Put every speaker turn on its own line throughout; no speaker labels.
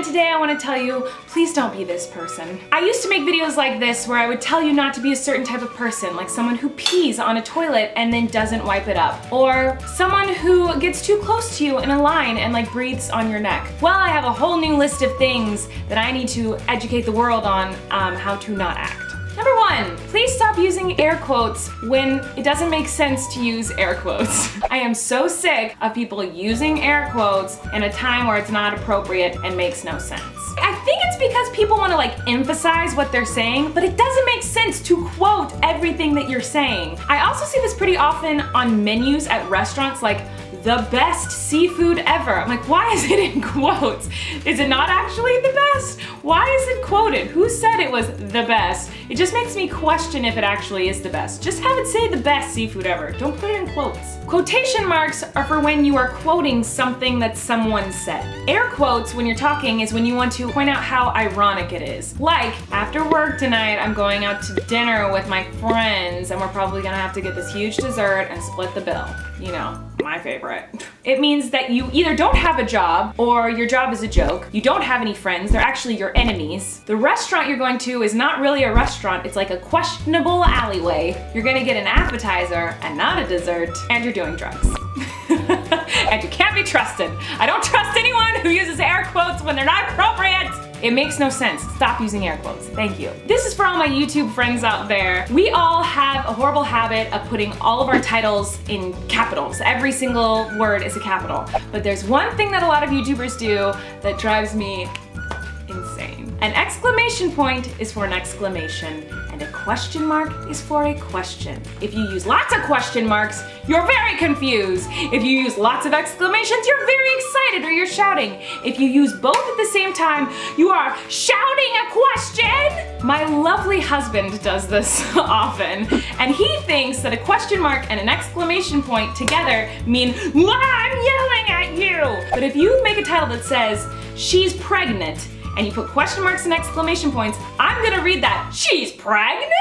today I want to tell you, please don't be this person. I used to make videos like this where I would tell you not to be a certain type of person, like someone who pees on a toilet and then doesn't wipe it up, or someone who gets too close to you in a line and like breathes on your neck. Well, I have a whole new list of things that I need to educate the world on how to not act. Number 1, please stop using air quotes when it doesn't make sense to use air quotes. I am so sick of people using air quotes in a time where it's not appropriate and makes no sense. I think it's because people want to like emphasize what they're saying, but it doesn't make sense to quote everything that you're saying. I also see this pretty often on menus at restaurants, like the best seafood ever. I'm like, why is it in quotes? Is it not actually the best? Why is it quoted? Who said it was the best? It just makes me question if it actually is the best. Just have it say the best seafood ever. Don't put it in quotes. Quotation marks are for when you are quoting something that someone said. Air quotes when you're talking is when you want to point out how ironic it is. Like, after work tonight, I'm going out to dinner with my friends and we're probably gonna have to get this huge dessert and split the bill. You know, my favorite. It means that you either don't have a job or your job is a joke. You don't have any friends, they're actually your enemies. The restaurant you're going to is not really a restaurant, it's like a questionable alleyway. You're gonna get an appetizer and not a dessert, and you're doing drugs. And you can't be trusted. I don't trust anyone who uses air quotes when they're not appropriate. It makes no sense. Stop using air quotes. Thank you. This is for all my YouTube friends out there. We all have a horrible habit of putting all of our titles in capitals. Every single word is a capital. But there's one thing that a lot of YouTubers do that drives me insane. An exclamation point is for an exclamation, and a question mark is for a question. If you use lots of question marks, you're very confused. If you use lots of exclamations, you're very excited or you're shouting. If you use both at the same time, you are shouting a question. My lovely husband does this often, and he thinks that a question mark and an exclamation point together mean, I'm yelling at you. But if you make a title that says, she's pregnant, and you put question marks and exclamation points, I'm gonna read that, she's pregnant?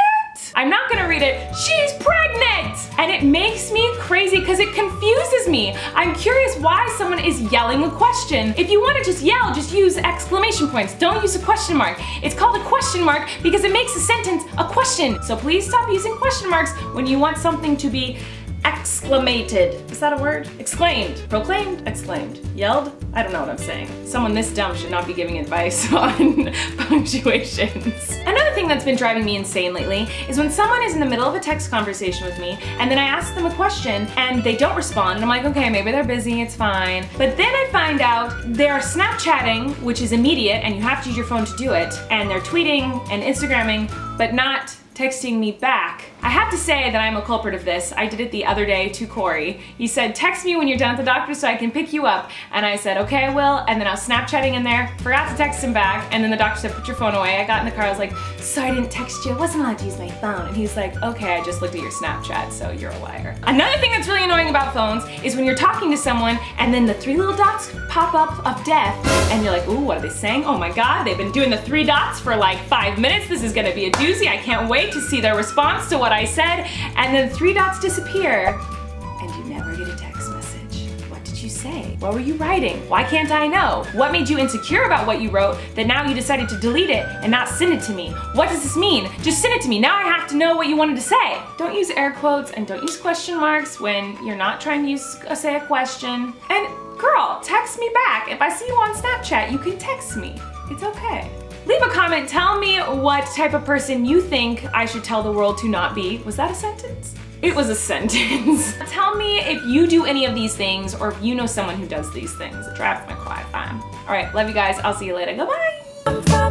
I'm not gonna read it, she's pregnant! And it makes me crazy because it confuses me. I'm curious why someone is yelling a question. If you wanna just yell, just use exclamation points. Don't use a question mark. It's called a question mark because it makes a sentence a question. So please stop using question marks when you want something to be exclamated. Is that a word? Exclaimed. Proclaimed? Exclaimed. Yelled? I don't know what I'm saying. Someone this dumb should not be giving advice on punctuations. Another thing that's been driving me insane lately is when someone is in the middle of a text conversation with me and then I ask them a question and they don't respond and I'm like, okay, maybe they're busy, it's fine. But then I find out they're Snapchatting, which is immediate and you have to use your phone to do it, and they're tweeting and Instagramming, but not texting me back. I have to say that I'm a culprit of this. I did it the other day to Corey. He said, text me when you're done at the doctor so I can pick you up. And I said, okay, I will. And then I was Snapchatting in there, forgot to text him back. And then the doctor said, put your phone away. I got in the car, I was like, sorry I didn't text you. I wasn't allowed to use my phone. And he's like, okay, I just looked at your Snapchat, so you're a liar. Another thing that's really annoying about phones is when you're talking to someone and then the 3 little dots pop up of death and you're like, ooh, what are they saying? Oh my God, they've been doing the 3 dots for like 5 minutes. This is gonna be a doozy. I can't wait to see their response to what I said. And then 3 dots disappear and you never get a text message. What did you say? What were you writing? Why can't I know? What made you insecure about what you wrote that now you decided to delete it and not send it to me? What does this mean? Just send it to me. Now I have to know what you wanted to say. Don't use air quotes and don't use question marks when you're not trying to say a question. And girl, text me back. If I see you on Snapchat, you can text me. It's okay. Leave a comment, tell me what type of person you think I should tell the world to not be. Was that a sentence? It was a sentence. Tell me if you do any of these things or if you know someone who does these things. It drives my quiet time. All right, love you guys. I'll see you later. Goodbye.